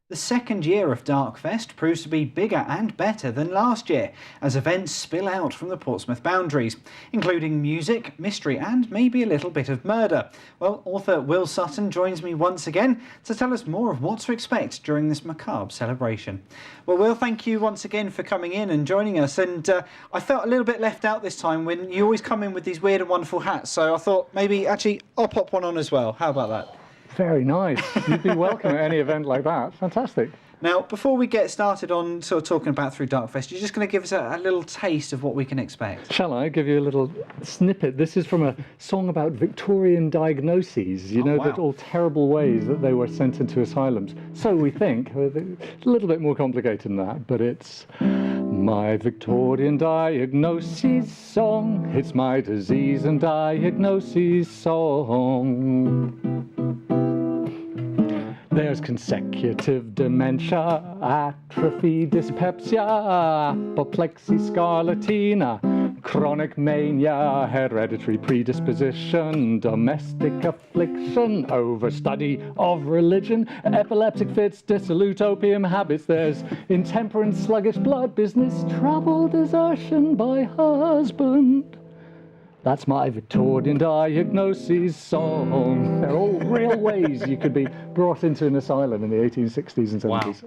The second year of Darkfest proves to be bigger and better than last year, as events spill out from the Portsmouth boundaries, including music, mystery and maybe a little bit of murder. Well, author Will Sutton joins me once again to tell us more of what to expect during this macabre celebration. Well, Will, thank you once again for coming in and joining us, and I felt a little bit left out this time when you always come in with these weird and wonderful hats, so I thought maybe actually I'll pop one on as well. How about that? Very nice. You'd be welcome at any event like that. Fantastic. Now, before we get started on sort of talking about through Darkfest, you're just going to give us a little taste of what we can expect. Shall I give you a little snippet? This is from a song about Victorian diagnoses, you know, wow. that all terrible ways that they were sent into asylums. So we think, it's a little bit more complicated than that, but it's my Victorian diagnoses song. It's my disease and diagnoses song. There's consecutive dementia, atrophy, dyspepsia, apoplexy, scarlatina, chronic mania, hereditary predisposition, domestic affliction, overstudy of religion, epileptic fits, dissolute opium habits. There's intemperance, sluggish blood business, trouble, desertion by husband. That's my Victorian diagnoses song. They're all real ways you could be brought into an asylum in the 1860s and 70s.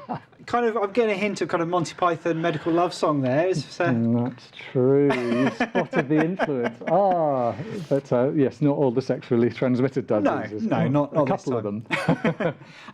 Wow. I'm getting a hint of kind of Monty Python medical love song there. That's true. You spotted the influence. But yes, not all the sexually transmitted diseases. No, not a couple of them.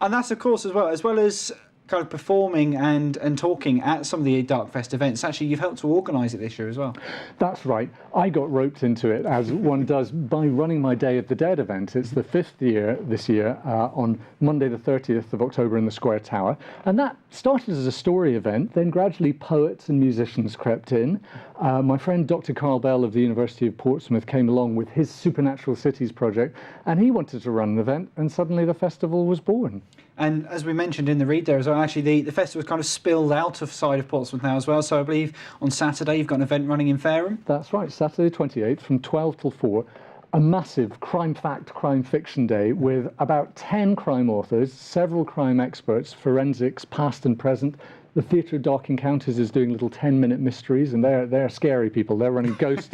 And that's, of course, as well as kind of performing and talking at some of the Darkfest events. Actually, you've helped to organise it this year as well. That's right. I got roped into it, as one does, by running my Day of the Dead event. It's the 5th year this year, on Monday the 30th of October in the Square Tower. And that started as a story event, then gradually poets and musicians crept in. My friend Dr. Carl Bell of the University of Portsmouth came along with his Supernatural Cities project, and he wanted to run an event, and suddenly the festival was born. And as we mentioned in the read there as well, actually the festival's kind of spilled out of side of Portsmouth now as well. So I believe on Saturday you've got an event running in Fareham. That's right, Saturday 28th from 12 till 4. A massive crime fact, crime fiction day with about 10 crime authors, several crime experts, forensics, past and present. The Theatre of Dark Encounters is doing little 10-minute mysteries, and they're scary people. They're running ghost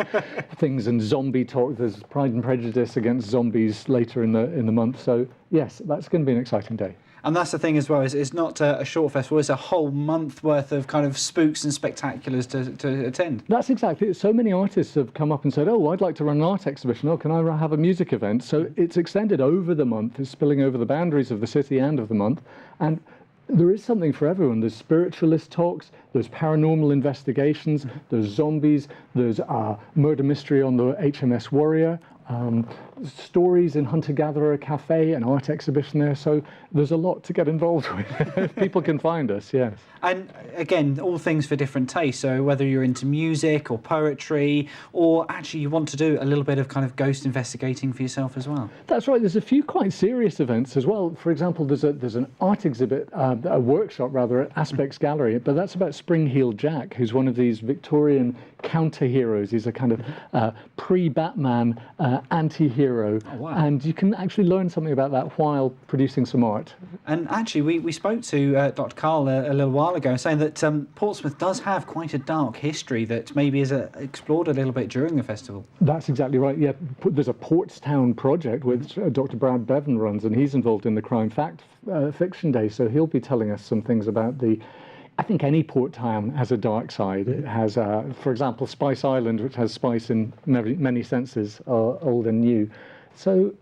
things and zombie talk. There's Pride and Prejudice against zombies later in the month. So yes, that's going to be an exciting day. And that's the thing as well, is it's not a short festival, it's a whole month worth of kind of spooks and spectaculars to attend. That's exactly it. So many artists have come up and said, oh, I'd like to run an art exhibition. Oh, can I have a music event? So it's extended over the month. It's spilling over the boundaries of the city and of the month. And there is something for everyone. There's spiritualist talks, there's paranormal investigations, there's zombies, there's murder mystery on the HMS Warrior, stories in Hunter-Gatherer Cafe, an art exhibition there. So there's a lot to get involved with if people can find us, yes. And again, all things for different tastes. So whether you're into music or poetry, or actually you want to do a little bit of kind of ghost investigating for yourself as well. That's right. There's a few quite serious events as well. For example, there's an art exhibit, a workshop rather, at Aspects Gallery, but that's about Spring-Heeled Jack, who's one of these Victorian counter-heroes. He's a kind of pre-Batman anti-hero. Oh, wow. And you can actually learn something about that while producing some art. And actually, we spoke to Dr. Carl a little while ago, saying that Portsmouth does have quite a dark history that maybe is explored a little bit during the festival. That's exactly right, yeah. There's a Portstown project which Dr. Brad Bevan runs, and he's involved in the Crime Fact Fiction Day, so he'll be telling us some things about I think any port town has a dark side. It has, for example, Spice Island, which has spice in many senses, old and new. So,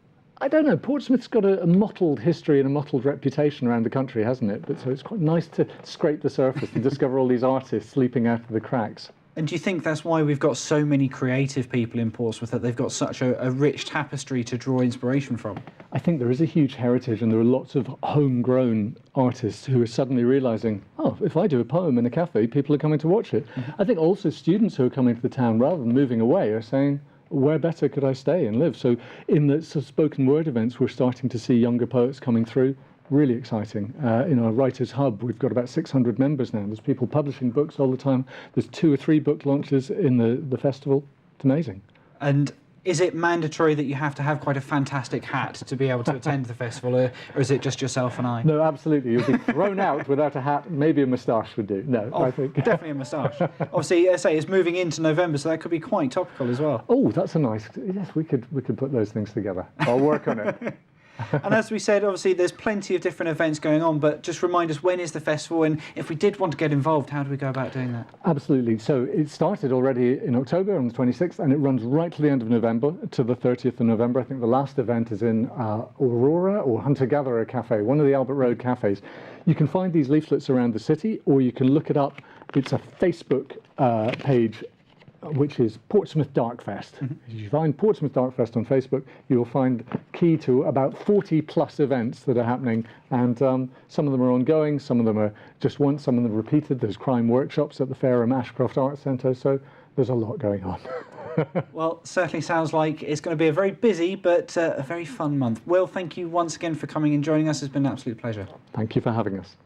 I don't know, Portsmouth's got a mottled history and a mottled reputation around the country, hasn't it? But so it's quite nice to scrape the surface and discover all these artists sleeping out of the cracks. And do you think that's why we've got so many creative people in Portsmouth, that they've got such a rich tapestry to draw inspiration from? I think there is a huge heritage, and there are lots of homegrown artists who are suddenly realising, oh, if I do a poem in a cafe, people are coming to watch it. I think also students who are coming to the town, rather than moving away, are saying, where better could I stay and live? So in the spoken word events, we're starting to see younger poets coming through. Really exciting. In our Writers' Hub, we've got about 600 members now. There's people publishing books all the time. There's 2 or 3 book launches in the festival. It's amazing. And Is it mandatory that you have to have quite a fantastic hat to be able to attend the festival, or is it just yourself and I? No, absolutely. You'll be thrown out without a hat. Maybe a moustache would do. No, I think definitely a moustache. Obviously, as I say, it's moving into November, so that could be quite topical as well. Oh, that's a nice. Yes, we could put those things together. I'll work on it. And as we said, obviously there's plenty of different events going on, but just remind us, when is the festival, and if we did want to get involved, how do we go about doing that? Absolutely. So it started already in October on the 26th, and it runs right to the end of November, to the 30th of November. I think the last event is in Aurora or Hunter-Gatherer Cafe, one of the Albert Road cafes. You can find these leaflets around the city, or you can look it up. It's a Facebook page, which is Portsmouth Darkfest. If you find Portsmouth Darkfest on Facebook, you will find key to about 40 plus events that are happening, and some of them are ongoing, some of them are just once, some of them are repeated. There's crime workshops at the Fareham Ashcroft Arts Centre, so there's a lot going on. Well, certainly sounds like it's going to be a very busy but a very fun month. Will, thank you once again for coming and joining us. It's been an absolute pleasure. Thank you for having us.